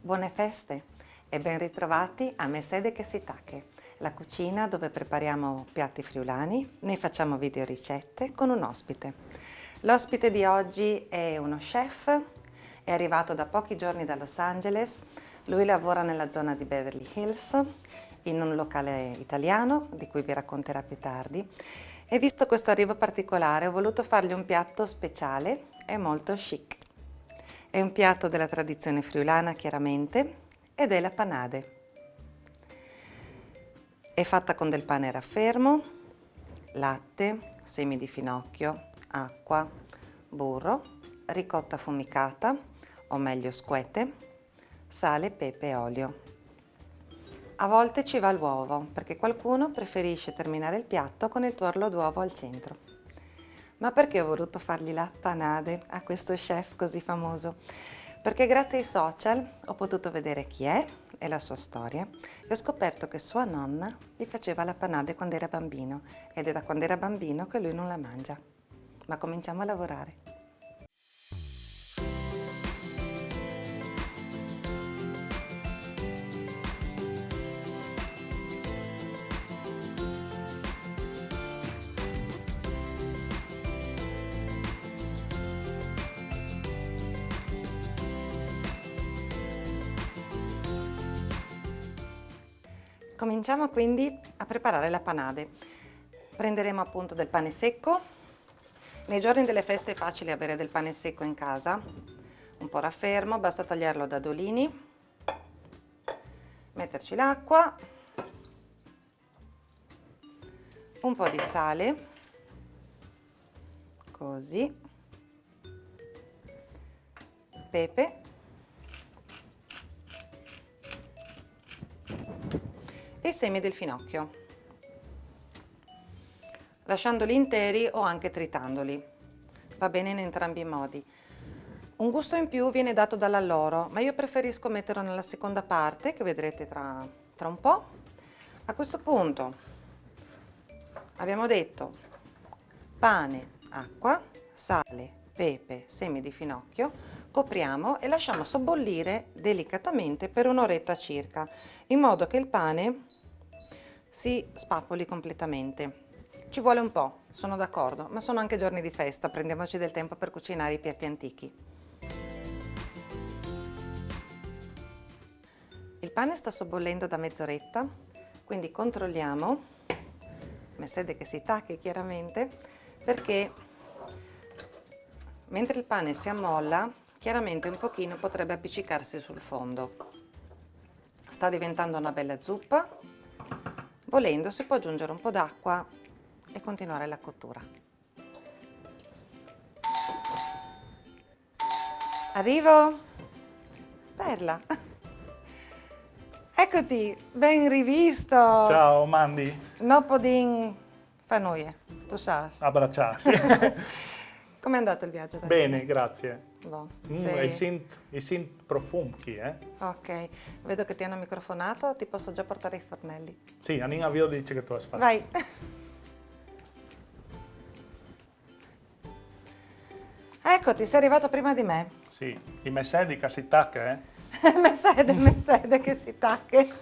Buone feste e ben ritrovati a Mesede che Sitake, la cucina dove prepariamo piatti friulani, ne facciamo video ricette con un ospite. L'ospite di oggi è uno chef, è arrivato da pochi giorni da Los Angeles, lui lavora nella zona di Beverly Hills in un locale italiano di cui vi racconterà più tardi e visto questo arrivo particolare ho voluto fargli un piatto speciale e molto chic. È un piatto della tradizione friulana chiaramente ed è la panade. È fatta con del pane raffermo, latte, semi di finocchio, acqua, burro, ricotta affumicata o meglio squete, sale, pepe e olio. A volte ci va l'uovo perché qualcuno preferisce terminare il piatto con il tuorlo d'uovo al centro. Ma perché ho voluto fargli la panade a questo chef così famoso? Perché grazie ai social ho potuto vedere chi è e la sua storia e ho scoperto che sua nonna gli faceva la panade quando era bambino ed è da quando era bambino che lui non la mangia. Ma cominciamo a lavorare. Cominciamo quindi a preparare la panade. Prenderemo appunto del pane secco. Nei giorni delle feste è facile avere del pane secco in casa, un po' raffermo, basta tagliarlo a dadolini, metterci l'acqua, un po' di sale, così, pepe, e i semi del finocchio, lasciandoli interi o anche tritandoli, va bene in entrambi i modi. Un gusto in più viene dato dall'alloro, ma io preferisco metterlo nella seconda parte, che vedrete tra un po'. A questo punto abbiamo detto pane, acqua, sale, pepe, semi di finocchio, copriamo e lasciamo sobbollire delicatamente per un'oretta circa, in modo che il pane si spappoli completamente. Ci vuole un po', sono d'accordo, ma sono anche giorni di festa, prendiamoci del tempo per cucinare i piatti antichi. Il pane sta sobbollendo da mezz'oretta, quindi controlliamo, Mesede che Sitake chiaramente, perché mentre il pane si ammolla, chiaramente un pochino potrebbe appiccicarsi sul fondo. Sta diventando una bella zuppa, volendo si può aggiungere un po' d'acqua e continuare la cottura. Arrivo? Perla! Eccoti, ben rivisto! Ciao Mandy, No podin fanoie, tu sai. abbracciarsi. Com'è andato il viaggio da Bene, grazie. Boh, E sent profumchi, eh? Ok, vedo che ti hanno microfonato, ti posso già portare i fornelli. Sì, Anina Avio dice che tu hai fatto. Vai! Eccoti, sei arrivato prima di me. Sì, i mesè di Casitacca, eh? Mesede che si tacche.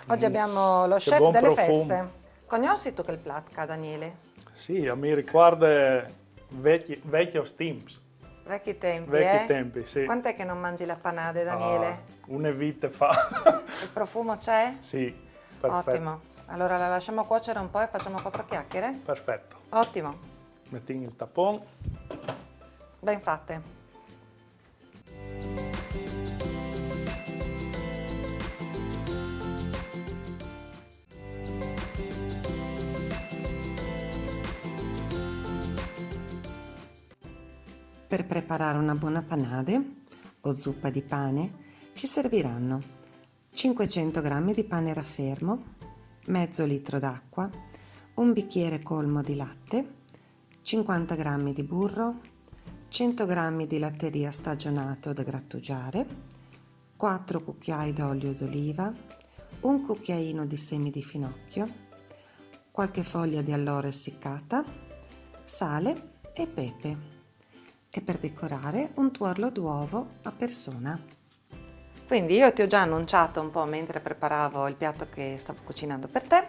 Oggi abbiamo lo chef buon delle profumo. feste. Conosci tu quel platka, Daniele? Sì, mi ricorda vecchio Steams. Vecchi tempi, Vecchi tempi, sì. Quant'è che non mangi la panade, Daniele? Una vita fa. Il profumo c'è? Sì, perfetto. Ottimo. Allora la lasciamo cuocere un po' e facciamo 4 chiacchiere? Perfetto. Ottimo. Metti il tapon. Ben fatte. Per preparare una buona panade o zuppa di pane ci serviranno 500 g di pane raffermo, mezzo litro d'acqua, un bicchiere colmo di latte, 50 g di burro, 100 g di latteria stagionato da grattugiare, 4 cucchiai d'olio d'oliva, un cucchiaino di semi di finocchio, qualche foglia di alloro essiccata, sale e pepe. E per decorare un tuorlo d'uovo a persona. Quindi io ti ho già annunciato un po' mentre preparavo il piatto che stavo cucinando per te.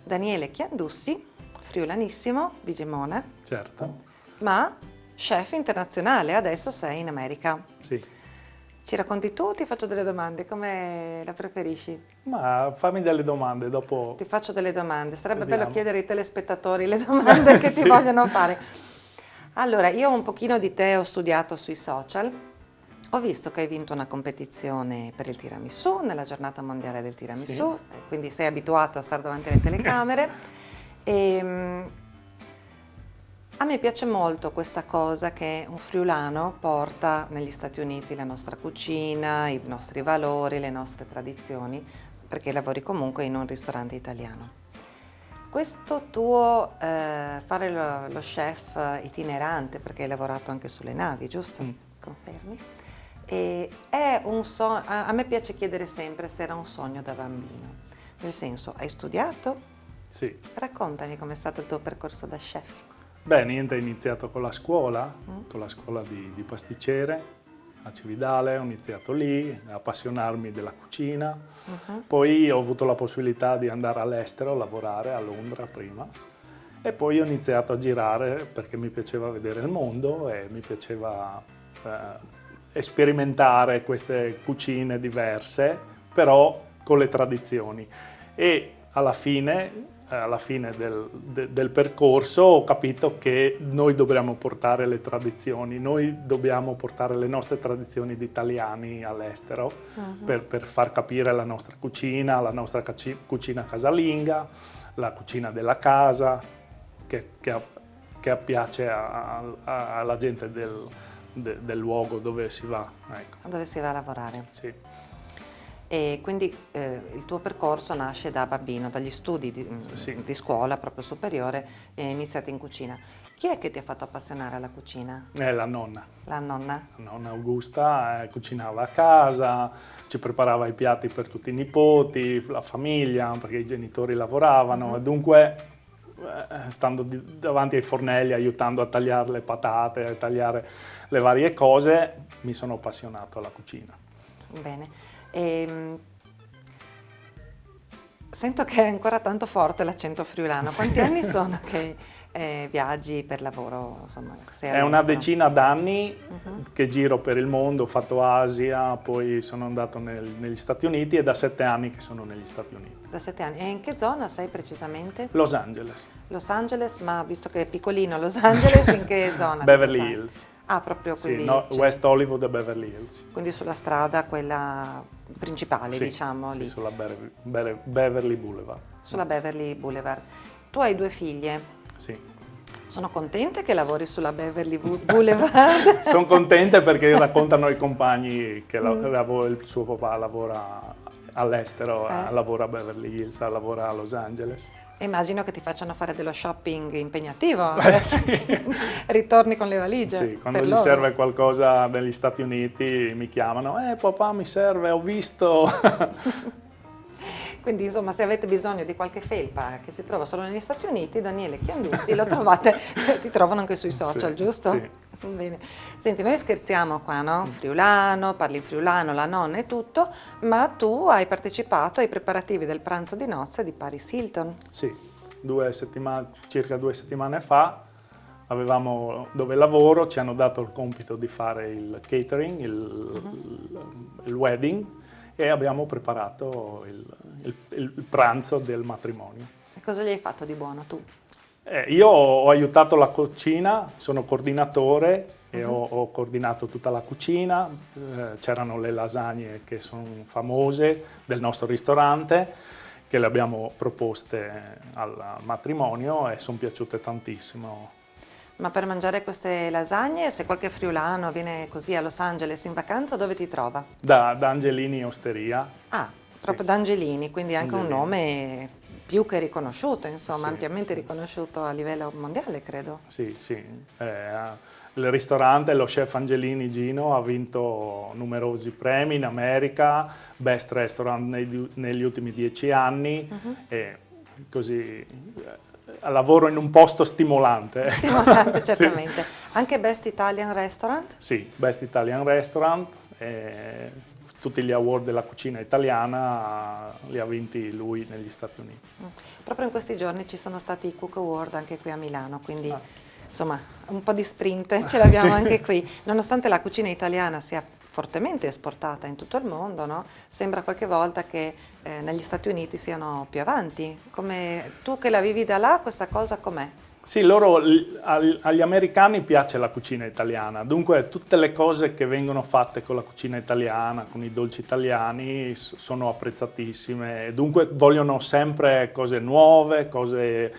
Daniele Chiandussi, friulanissimo di Gemona, Certo, ma chef internazionale, adesso sei in America. sì. Ci racconti tu o ti faccio delle domande? Come la preferisci? Ma fammi delle domande, dopo Ti faccio delle domande, sarebbe Vediamo. bello chiedere ai telespettatori le domande che ti Sì. vogliono fare. Allora, io un pochino di te ho studiato sui social, ho visto che hai vinto una competizione per il tiramisù, nella giornata mondiale del tiramisù, quindi sei abituato a stare davanti alle telecamere. A me piace molto questa cosa che un friulano porta negli Stati Uniti la nostra cucina, i nostri valori, le nostre tradizioni, perché lavori comunque in un ristorante italiano. Questo tuo fare lo chef itinerante, perché hai lavorato anche sulle navi, giusto? Confermi? E è un sogno, a me piace chiedere sempre se era un sogno da bambino, nel senso, hai studiato? sì. Raccontami com'è stato il tuo percorso da chef. Beh, niente, ho iniziato con la scuola di pasticcere a Cividale, ho iniziato lì a appassionarmi della cucina, poi ho avuto la possibilità di andare all'estero a lavorare a Londra prima e poi ho iniziato a girare perché mi piaceva vedere il mondo e mi piaceva sperimentare queste cucine diverse, però con le tradizioni. E alla fine del percorso ho capito che noi dobbiamo portare le tradizioni, noi dobbiamo portare le nostre tradizioni di italiani all'estero per far capire la nostra cucina cucina casalinga, la cucina della casa, che piace alla gente del luogo dove si va. Ecco. Dove si va a lavorare. Sì. E quindi il tuo percorso nasce da bambino, dagli studi di scuola proprio superiore, iniziati in cucina. Chi è che ti ha fatto appassionare alla cucina? La nonna. La nonna? La nonna Augusta cucinava a casa, ci preparava i piatti per tutti i nipoti, la famiglia, perché i genitori lavoravano e dunque stando davanti ai fornelli, aiutando a tagliare le patate, a tagliare le varie cose, mi sono appassionato alla cucina. Bene. Sento che è ancora tanto forte l'accento friulano. Quanti anni sono che viaggi per lavoro? Insomma, è una decina d'anni che giro per il mondo, ho fatto Asia, poi sono andato negli Stati Uniti e da 7 anni che sono negli Stati Uniti. Da 7 anni. E in che zona sei precisamente? Los Angeles. Los Angeles, ma visto che è piccolino Los Angeles, in che zona? Beverly Hills. Ah, proprio quindi... Sì, no, West Hollywood e Beverly Hills. Quindi sulla strada, quella principale, sì, diciamo, sì, lì. sulla Beverly Boulevard. Sulla Beverly Boulevard. Tu hai 2 figlie. Sì. Sono contente che lavori sulla Beverly Boulevard? Sono contente perché raccontano ai compagni che il suo papà lavora all'estero, lavora a Beverly Hills, lavora a Los Angeles. Immagino che ti facciano fare dello shopping impegnativo. Sì. Ritorni con le valigie. Sì, quando gli serve qualcosa negli Stati Uniti mi chiamano, papà mi serve, ho visto. Quindi insomma se avete bisogno di qualche felpa che si trova solo negli Stati Uniti, Daniele Chiandussi lo trovate, ti trovano anche sui social, sì, giusto? Sì. Bene. Senti, noi scherziamo qua, no? Friulano, parli friulano, la nonna e tutto, ma tu hai partecipato ai preparativi del pranzo di nozze di Paris Hilton. Sì, circa 2 settimane fa dove lavoro, ci hanno dato il compito di fare il catering, il wedding e abbiamo preparato il pranzo del matrimonio. E cosa gli hai fatto di buono tu? Io ho aiutato la cucina, sono coordinatore e ho coordinato tutta la cucina, c'erano le lasagne che sono famose del nostro ristorante, che le abbiamo proposte al matrimonio e sono piaciute tantissimo. Ma per mangiare queste lasagne, se qualche friulano viene così a Los Angeles in vacanza, dove ti trova? Da Angelini Osteria. Ah, proprio da Angelini, quindi anche Angelini. un nome più che riconosciuto, insomma, Sì, ampiamente sì. riconosciuto a livello mondiale, credo. Sì, sì. Il ristorante, lo chef Angelini Gino, ha vinto numerosi premi in America, Best Restaurant negli ultimi 10 anni e così lavoro in un posto stimolante. Stimolante, certamente. Sì. Anche Best Italian Restaurant? Sì, Best Italian Restaurant. tutti gli award della cucina italiana li ha vinti lui negli Stati Uniti. Proprio in questi giorni ci sono stati i Cook Award anche qui a Milano, quindi insomma un po' di sprint ce l'abbiamo anche qui. Nonostante la cucina italiana sia fortemente esportata in tutto il mondo, no? Sembra qualche volta che negli Stati Uniti siano più avanti. Come tu che la vivi da là, questa cosa com'è? Sì, agli americani piace la cucina italiana, dunque tutte le cose che vengono fatte con la cucina italiana, con i dolci italiani, sono apprezzatissime, dunque vogliono sempre cose nuove, cose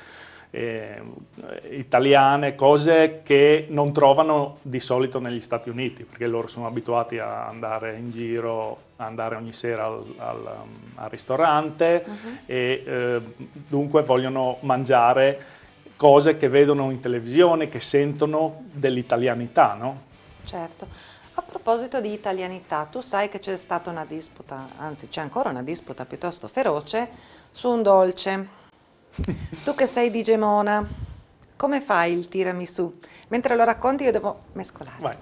italiane, cose che non trovano di solito negli Stati Uniti, perché loro sono abituati a andare in giro, a andare ogni sera al ristorante e dunque vogliono mangiare cose che vedono in televisione, che sentono dell'italianità, no? Certo. A proposito di italianità, tu sai che c'è stata una disputa, anzi c'è ancora una disputa piuttosto feroce, su un dolce. Tu che sei di Gemona, come fai il tiramisù? Mentre lo racconti io devo mescolare. Vai.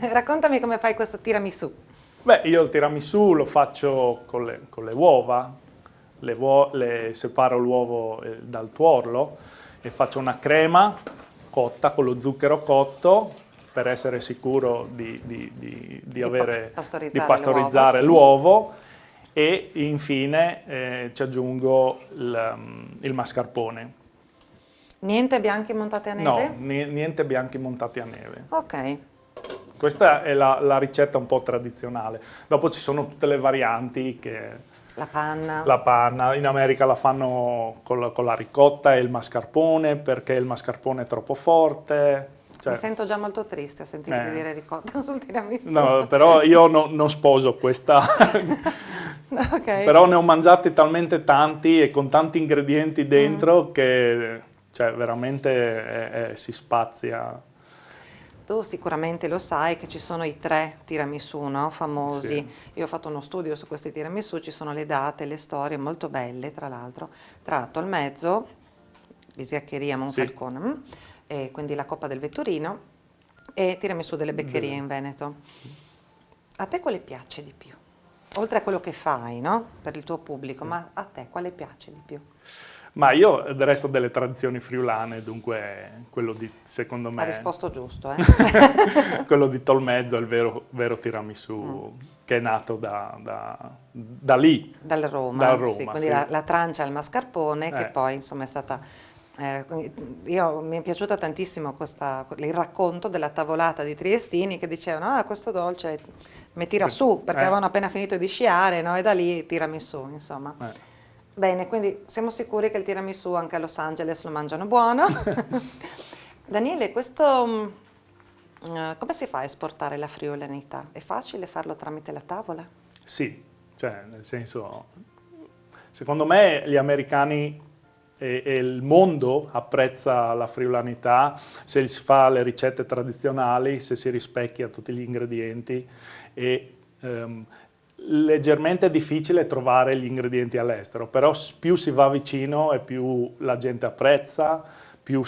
Raccontami come fai questo tiramisù. Beh, io il tiramisù lo faccio con le uova, separo l'uovo dal tuorlo, e faccio una crema cotta con lo zucchero cotto per essere sicuro di pastorizzare l'uovo e infine ci aggiungo il mascarpone. Niente bianchi montati a neve? No, niente bianchi montati a neve. Ok. Questa è la ricetta un po' tradizionale. Dopo ci sono tutte le varianti che... La panna. La panna, in America la fanno con la ricotta e il mascarpone perché il mascarpone è troppo forte. Mi sento già molto triste a sentirti dire ricotta sul tiramisù. No, però io non sposo questa. Okay. Però ne ho mangiati talmente tanti e con tanti ingredienti dentro che veramente si spazia. Tu sicuramente lo sai che ci sono i 3 tiramisù, no? Famosi. Sì. Io ho fatto uno studio su questi tiramisù, ci sono le date, le storie molto belle, tra l'altro. Tra Tolmezzo, Bisiaccheria Monfalcone, e quindi la Coppa del Vetturino, e tiramisù delle Beccherie in Veneto. A te quale piace di più? Oltre a quello che fai, no? Per il tuo pubblico, ma a te quale piace di più? Ma io del resto delle tradizioni friulane, dunque quello secondo me... Ha risposto giusto, quello di Tolmezzo è il vero tiramisù che è nato da lì. Dal Roma, sì, quindi sì. la trancia al mascarpone che poi insomma è stata... mi è piaciuta tantissimo il racconto della tavolata di triestini che dicevano questo dolce mi tira su perché avevano appena finito di sciare, no? E da lì tiramisù, insomma. Bene, quindi siamo sicuri che il tiramisù anche a Los Angeles lo mangiano buono. Daniele, questo come si fa a esportare la friulanità? È facile farlo tramite la tavola? Sì, nel senso, secondo me gli americani e il mondo apprezza la friulanità se si fa le ricette tradizionali, se si rispecchia tutti gli ingredienti e leggermente è difficile trovare gli ingredienti all'estero, però più si va vicino e più la gente apprezza, più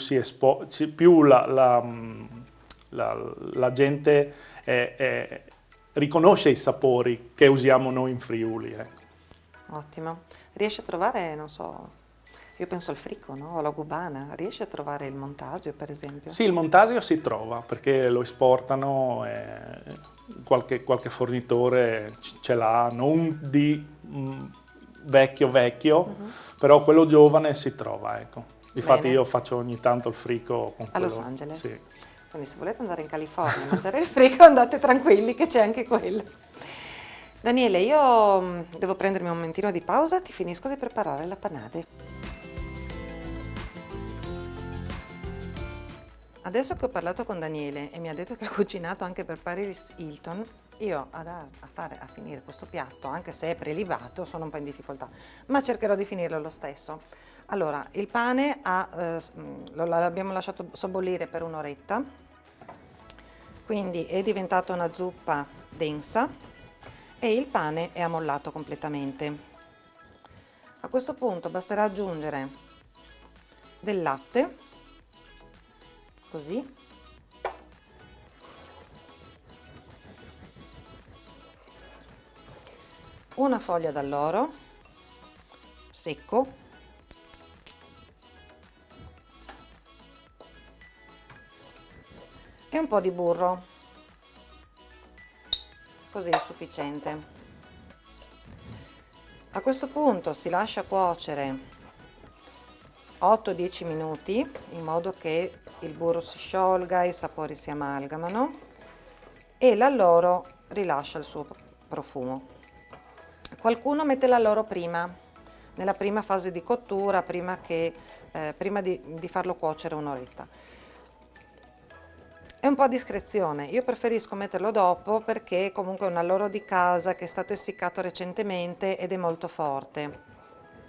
la gente riconosce i sapori che usiamo noi in Friuli. Ecco. Ottimo. Riesci a trovare, non so, io penso al fricco, no? O alla gubana, riesci a trovare il montasio per esempio? Sì, il montasio si trova perché lo esportano e qualche fornitore ce l'ha, non di vecchio, però quello giovane si trova, ecco. Infatti io faccio ogni tanto il fricco con quello. A Los Angeles? Sì. Quindi se volete andare in California a mangiare il fricco andate tranquilli che c'è anche quello. Daniele, io devo prendermi un momentino di pausa, ti finisco di preparare la panade. Adesso che ho parlato con Daniele e mi ha detto che ha cucinato anche per Paris Hilton, io a finire questo piatto, anche se è prelibato, sono un po' in difficoltà, ma cercherò di finirlo lo stesso. Allora, il pane l'abbiamo lasciato sobbollire per un'oretta, quindi è diventata una zuppa densa e il pane è ammollato completamente. A questo punto basterà aggiungere del latte, così, una foglia d'alloro secco, e un po' di burro, così è sufficiente. A questo punto si lascia cuocere 8-10 minuti in modo che il burro si sciolga, i sapori si amalgamano e l'alloro rilascia il suo profumo. Qualcuno mette l'alloro prima, nella prima fase di cottura, prima di farlo cuocere un'oretta. È un po' a discrezione, io preferisco metterlo dopo perché comunque è un alloro di casa che è stato essiccato recentemente ed è molto forte.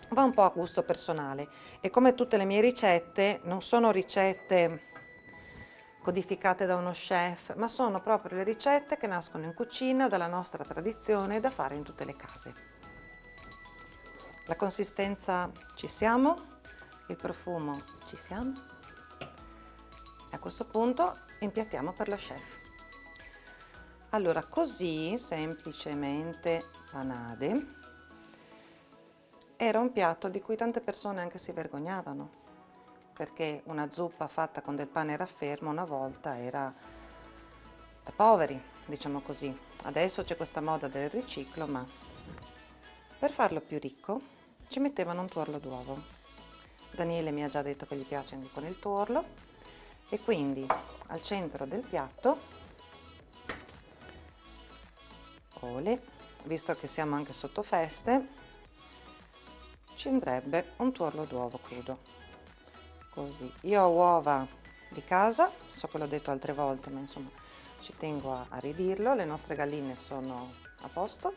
Va un po' a gusto personale e come tutte le mie ricette non sono ricette codificate da uno chef, ma sono proprio le ricette che nascono in cucina dalla nostra tradizione da fare in tutte le case. La consistenza ci siamo, il profumo ci siamo e a questo punto impiattiamo per lo chef. Allora, così semplicemente panade era un piatto di cui tante persone anche si vergognavano, perché una zuppa fatta con del pane raffermo una volta era da poveri, diciamo così. Adesso c'è questa moda del riciclo, ma per farlo più ricco ci mettevano un tuorlo d'uovo. Daniele mi ha già detto che gli piace anche con il tuorlo e quindi al centro del piatto, visto che siamo anche sotto feste, ci andrebbe un tuorlo d'uovo crudo. Così. Io ho uova di casa, so che l'ho detto altre volte, ma insomma ci tengo a ridirlo, le nostre galline sono a posto,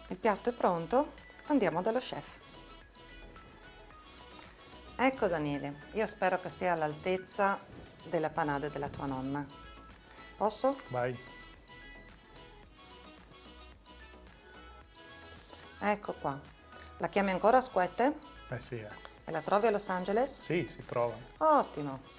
il piatto è pronto, andiamo dallo chef. Ecco Daniele, io spero che sia all'altezza della panade della tua nonna. Posso? Vai. Ecco qua. La chiami ancora Squette? Eh sì, E la trovi a Los Angeles? Sì, si trova. Ottimo.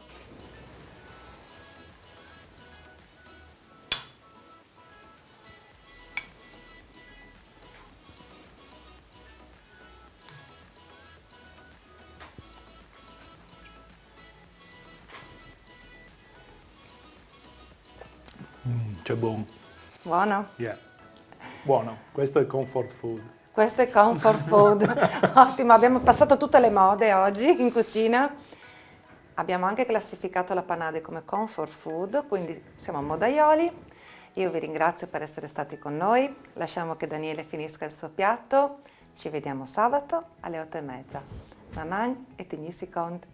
C'è buono. Buono? Yeah. Buono, questo è comfort food. Questo è comfort food. Ottimo, abbiamo passato tutte le mode oggi in cucina. Abbiamo anche classificato la panade come comfort food, quindi siamo modaioli. Io vi ringrazio per essere stati con noi. Lasciamo che Daniele finisca il suo piatto. Ci vediamo sabato alle 8:30. Maman e tenissi conto.